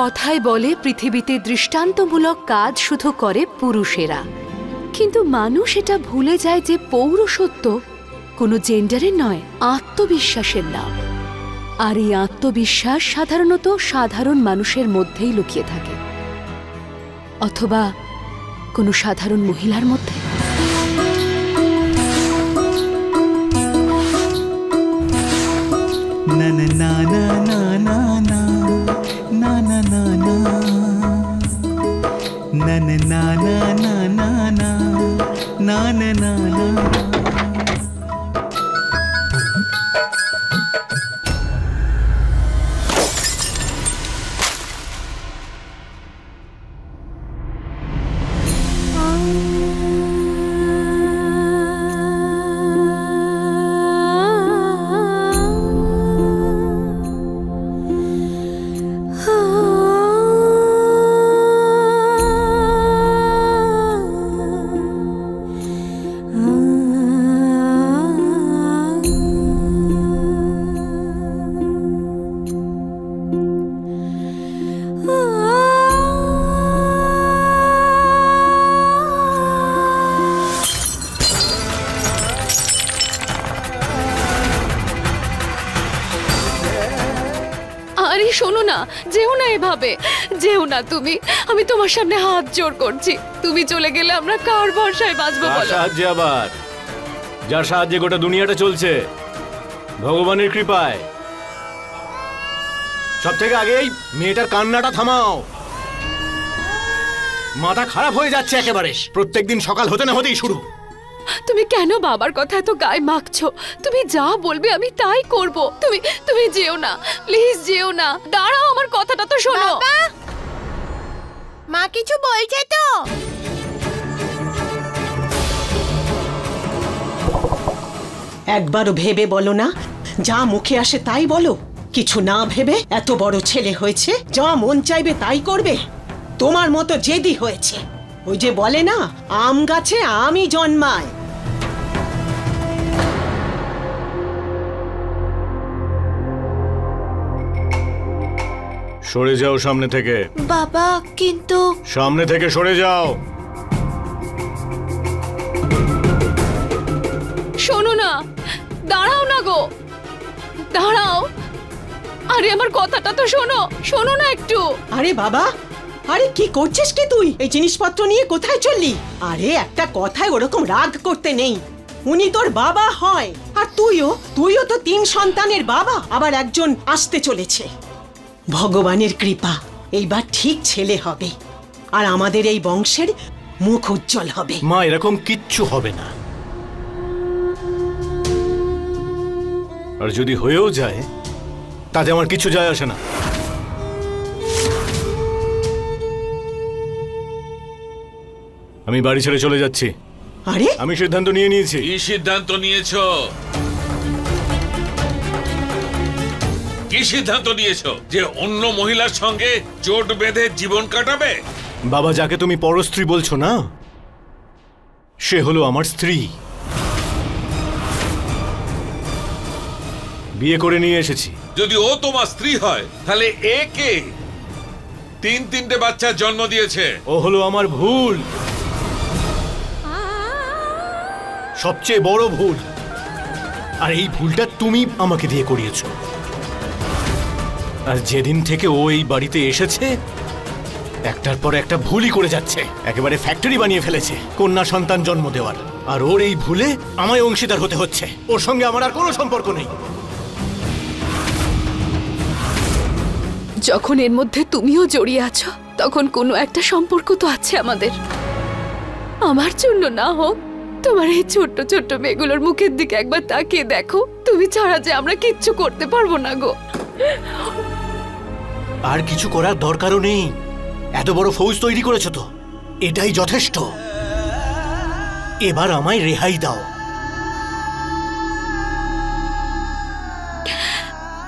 কথায় বলে পৃথিবীতে দৃষ্টান্তমূলক কাজ শুধু করে পুরুষেরা, কিন্তু মানুষ এটা ভুলে যায় যে পৌরুষত্ব কোনো জেন্ডারের নয়, আত্মবিশ্বাসের নাম। আর এই আত্মবিশ্বাস সাধারণত সাধারণ মানুষের মধ্যেই লুকিয়ে থাকে, অথবা কোনো সাধারণ মহিলার মধ্যে। না না না না না না না না না না না na na na na na na na na na na na শোনো না, যেও না এভাবে, যেও না তুমি। আমি তোমার সামনে হাত জোড় করছি, তুমি চলে গেলে আমরা কার ভরসায় বাঁচবো বলো? সাহায্যে আবার, যার সাহায্যে গোটা দুনিয়াটা চলছে, ভগবানের কৃপায়। সব থেকে আগে এই মেয়েটার কান্নাটা থামাও। মাথা খারাপ হয়ে যাচ্ছে একেবারে, প্রত্যেকদিন সকাল হতে না হতেই শুরু। তুমি কেন বাবার কথা এত গায়ে মাখছো? তুমি যা বলবে আমি তাই করব। তুমি তুমি যেও না, প্লিজ যেও না। দাঁড়াও, আমার কথাটা তো শোনো। মা কিছু বলছে তো? একবারও ভেবে বলো না? যা মুখে আসে তাই বলো, কিছু না ভেবে। এত বড় ছেলে হয়েছে, যা মন চাইবে তাই করবে। তোমার মতো জেদি হয়েছে। ওই যে বলে না, আম গাছে আমই জন্মায়। সরে যাও সামনে থেকে। বাবা কিন্তু সামনে থেকে সরে যাও। শোনো না, দাঁড়াও না গো, দাঁড়াও। আরে আমার কথাটা তো শোনো, শোনো না একটু। আরে বাবা, আরে কি করছিস কি তুই? এই জিনিসপত্র নিয়ে কোথায় চললি? আরে একটা কথায় ওরকম রাগ করতে নেই। উনি তোর বাবা হয়, আর তুইও তো 3 সন্তানের বাবা, আবার একজন আসতে চলেছে। ভগবানের কৃপা, এইবার ঠিক ছেলে হবে, আর আমাদের এই বংশের মুখ উজ্জ্বল হবে। মা, এরকম কিচ্ছু হবে না। আর যদি হয়েও যায়, তাতে আমার কিছু যায় আসে না। আমি বাড়ি ছেড়ে চলে যাচ্ছি। আরে আমি সিদ্ধান্ত নিয়ে নিয়েছি। কি সিদ্ধান্ত নিয়েছো? কি সিদ্ধান্ত নিয়েছো? যে অন্য মহিলার সঙ্গে জোট বেঁধে জীবন কাটাবে? বাবা, যাকে তুমি পরস্ত্রী বলছো না, সে হলো আমার স্ত্রী। বিয়ে করে নিয়ে এসেছি। যদি ও তোমার স্ত্রী হয়, তাহলে এ কে? 3 বাচ্চার জন্ম দিয়েছে। ও হলো আমার ভুল, সবচেয়ে বড় ভুল। আর এই ভুলটা তুমি আমাকে দিয়ে করিয়েছো। আর যেদিন থেকে ও এই বাড়িতে এসেছে, একটার পর একটা ভুলই করে যাচ্ছে। একেবারে ফ্যাক্টরি বানিয়ে ফেলেছে কন্যা সন্তান জন্ম দেওয়ার। আর ওর এই ভুলে আমায় অংশীদার হতে হচ্ছে। ওর সঙ্গে আমার আর কোনো সম্পর্ক নেই। যখন এর মধ্যে তুমিও জড়িয়ে আছো, তখন কোনো একটা সম্পর্ক তো আছে আমাদের। আমার জন্য না হোক, তোমার এই ছোট্ট ছোট্ট মেয়েগুলোর মুখের দিকে একবার তাকিয়ে দেখো। তুমি ছাড়া যে আমরা কিচ্ছু করতে পারবো না গো। আর কিছু করার দরকারও নেই। এত বড় ফৌজ তৈরি করেছো তো, এটাই যথেষ্ট। এবার আমায় রেহাই দাও।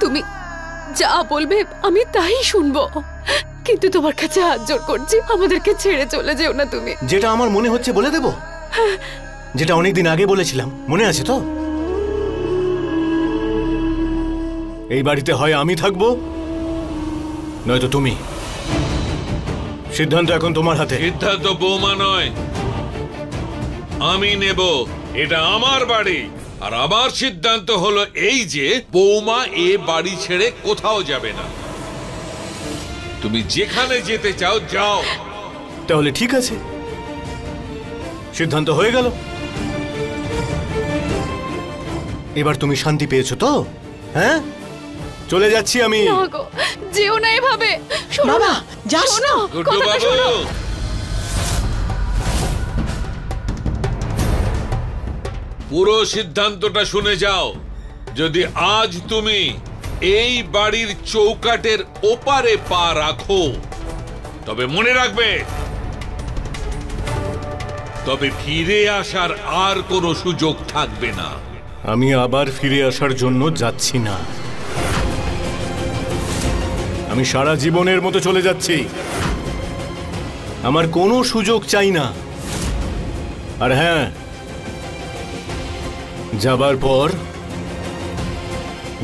তুমি যা বলবে আমি তাই শুনবো, কিন্তু তোমার কাছে হাত জোড় করছি, আমাদেরকে ছেড়ে চলে যেও না তুমি। যেটা আমার মনে হচ্ছে বলে দেব, যেটা অনেকদিন আগে বলেছিলাম, মনে আছে তো? এই বাড়িতে হয় আমি থাকবো, নয়তো তুমি। সিদ্ধান্ত এখন তোমার হাতে। সিদ্ধান্ত বৌমা নয়, আমি নেব। এটা আমার বাড়ি, আর আমার সিদ্ধান্ত হলো এই যে বৌমা এ বাড়ি ছেড়ে কোথাও যাবে না। তুমি যেখানে যেতে চাও যাও। তাহলে ঠিক আছে, সিদ্ধান্ত হয়ে গেল। এবার তুমি শান্তি পেয়েছো তো? হ্যাঁ, চলে যাচ্ছি আমি। না গো, যেও না এভাবে। শোনো বাবা, না, যাস না। গুড্ডু কথাটা বাবু, শোনো। পুরো সিদ্ধান্তটা শুনে যাও। যদি আজ তুমি এই বাড়ির চৌকাটের ওপারে পা রাখো, তবে মনে রাখবে, তবে ফিরে আসার আর কোনো সুযোগ থাকবে না। আমি আবার ফিরে আসার জন্য যাচ্ছি না। আমি সারা জীবনের মতো চলে যাচ্ছি। আমার কোনো সুযোগ চাই না। আর হ্যাঁ, যাবার পর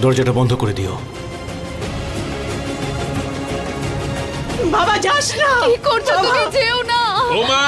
দরজাটা বন্ধ করে দিও। বাবা, যাস না। কি করছো তুমি? যেও না। ওমা,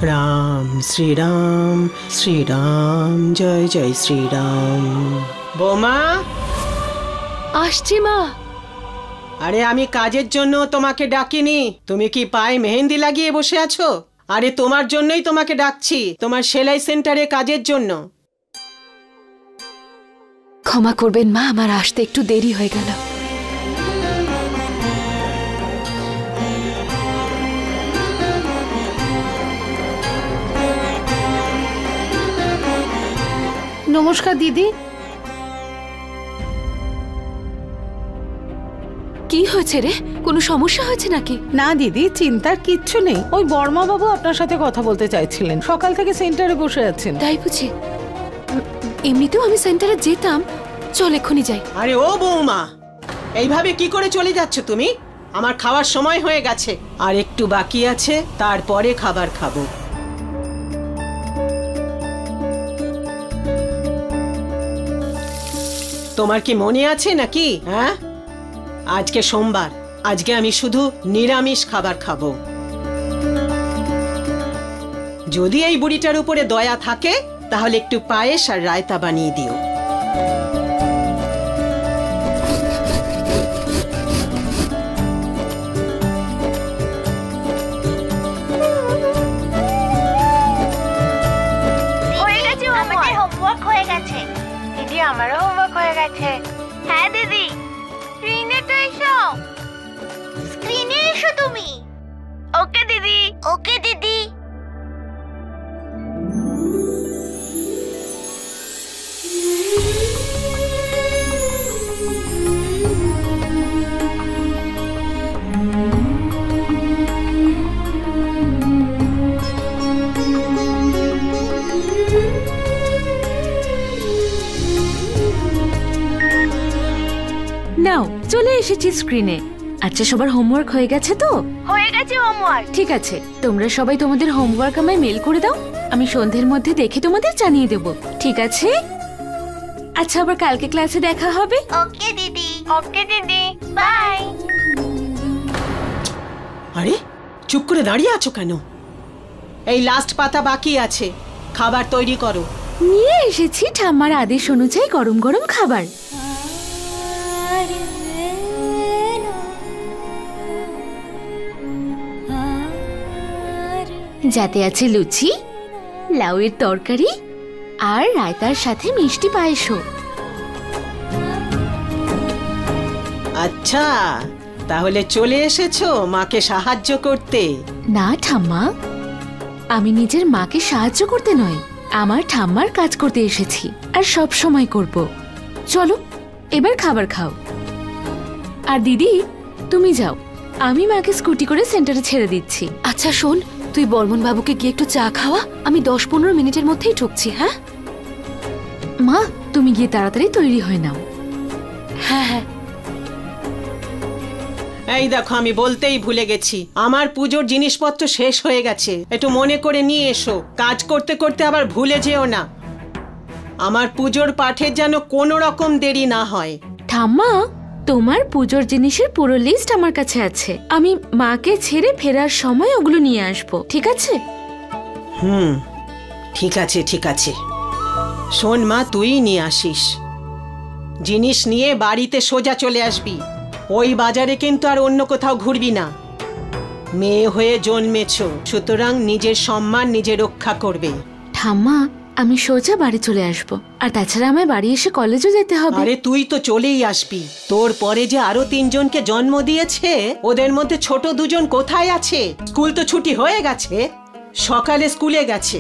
রাম শ্রীরাম শ্রীরাম জয় জয় শ্রীরাম। বৌমা, আসছি মা। আরে আমি কাজের জন্য তোমাকে ডাকিনি। তুমি কি পায়ে মেহেন্দি লাগিয়ে বসে আছো? আরে তোমার জন্যই তোমাকে ডাকছি, তোমার সেলাই সেন্টারে কাজের জন্য। ক্ষমা করবেন মা, আমার আসতে একটু দেরি হয়ে গেল। নমস্কার দিদি। কি হয়েছে রে? কোনো সমস্যা হয়েছে নাকি? না দিদি, চিন্তার কিচ্ছু নেই। ওই বর্মা বাবু আপনার সাথে কথা বলতে চাইছিলেন, সকাল থেকে সেন্টারে বসে আছেন। তাই বুঝি? এমনিতেও আমি সেন্টারে যেতাম। চল এক্ষুনি যাই। আরে ও বৌমা, এইভাবে কি করে চলে যাচ্ছ তুমি? আমার খাওয়ার সময় হয়ে গেছে, আর একটু বাকি আছে, তারপরে খাবার খাবো। তোমার কি মনে আছে নাকি? হ্যাঁ, আজকে সোমবার, আজকে আমি শুধু নিরামিষ খাবার খাবো। যদি এই বুড়িটার উপরে দয়া থাকে তাহলে একটু পায়েস আর রায়তা বানিয়ে দিও। হোমওয়ার্ক হয়ে গেছে দিদি। আমারও হোমওয়ার্ক হয়ে গেছে। হ্যাঁ দিদি। স্ক্রিনে তো এসো, স্ক্রিনে এসো তুমি। ওকে দিদি। ওকে দিদি। নাও, চলে এসেছি স্ক্রিনে। আচ্ছা, সবার হোমওয়ার্ক হয়ে গেছে তো? হয়ে গেছে হোমওয়ার্ক। ঠিক আছে, তোমরা সবাই তোমাদের হোমওয়ার্ক আমায় মেল করে দাও। আমি সন্ধ্যের মধ্যে দেখে তোমাদের জানিয়ে দেব, ঠিক আছে? আচ্ছা, আবার কালকে ক্লাসে দেখা হবে। ওকে দিদি। ওকে দিদি, বাই। আরে চুপ করে দাঁড়িয়ে আছো কেন? এই লাস্ট পাতা বাকি আছে, খাবার তৈরি করো। নিয়ে এসেছি ঠাম্মার আদেশ অনুযায়ী গরম গরম খাবার। যাতে আছে লুচি, লাউয়ের তরকারি আর রায়তার সাথে মিষ্টি পায়েসও। আচ্ছা, তাহলে চলে এসেছো মাকে সাহায্য করতে? না ঠাম্মা, আমি নিজের মাকে সাহায্য করতে নয়, আমার ঠাম্মার কাজ করতে এসেছি, আর সব সময় করব। চলো এবার খাবার খাও। আর দিদি তুমি যাও, আমি মাকে স্কুটি করে সেন্টারে ছেড়ে দিচ্ছি। আচ্ছা শোন, তুই বর্মন বাবুকে গিয়ে একটু চা খাওয়া, আমি 10-15 মিনিটের মধ্যেই ঢুকছি। হ্যাঁ মা, তুমি গিয়ে তাড়াতাড়ি তৈরি হয়ে নাও। হ্যাঁ হ্যাঁ। এই দেখো, আমি বলতেই ভুলে গেছি, আমার পুজোর জিনিসপত্র শেষ হয়ে গেছে, একটু মনে করে নিয়ে এসো। কাজ করতে করতে আবার ভুলে যেও না। আমার পুজোর পাঠের যেন কোনো রকম দেরি না হয়। ঠাম্মা, তোমার পুজোর জিনিসের পুরো লিস্ট আমার কাছে আছে, আমি মাকে ছেড়ে ফেরার সময় ওগুলো নিয়ে আসবো, ঠিক আছে? ঠিক আছে ঠিক আছে। শোন মা, তুই নিয়ে আসিস জিনিস, নিয়ে বাড়িতে সোজা চলে আসবি। ওই বাজারে কিন্তু আর অন্য কোথাও ঘুরবি না। মেয়ে হয়ে জন্মেছো, সুতরাং নিজের সম্মান নিজে রক্ষা করবে। ঠাম্মা, আমি সোজা বাড়ি চলে আসবো, আর তাছাড়া আমায় বাড়ি এসে কলেজও যেতে হবে। আরে তুই তো চলেই আসবি, তোর পরে যে আরো 3 জনকে জন্ম দিয়েছে, ওদের মধ্যে ছোট 2 জন কোথায় আছে? স্কুল তো ছুটি হয়ে গেছে, সকালে স্কুলে গেছে।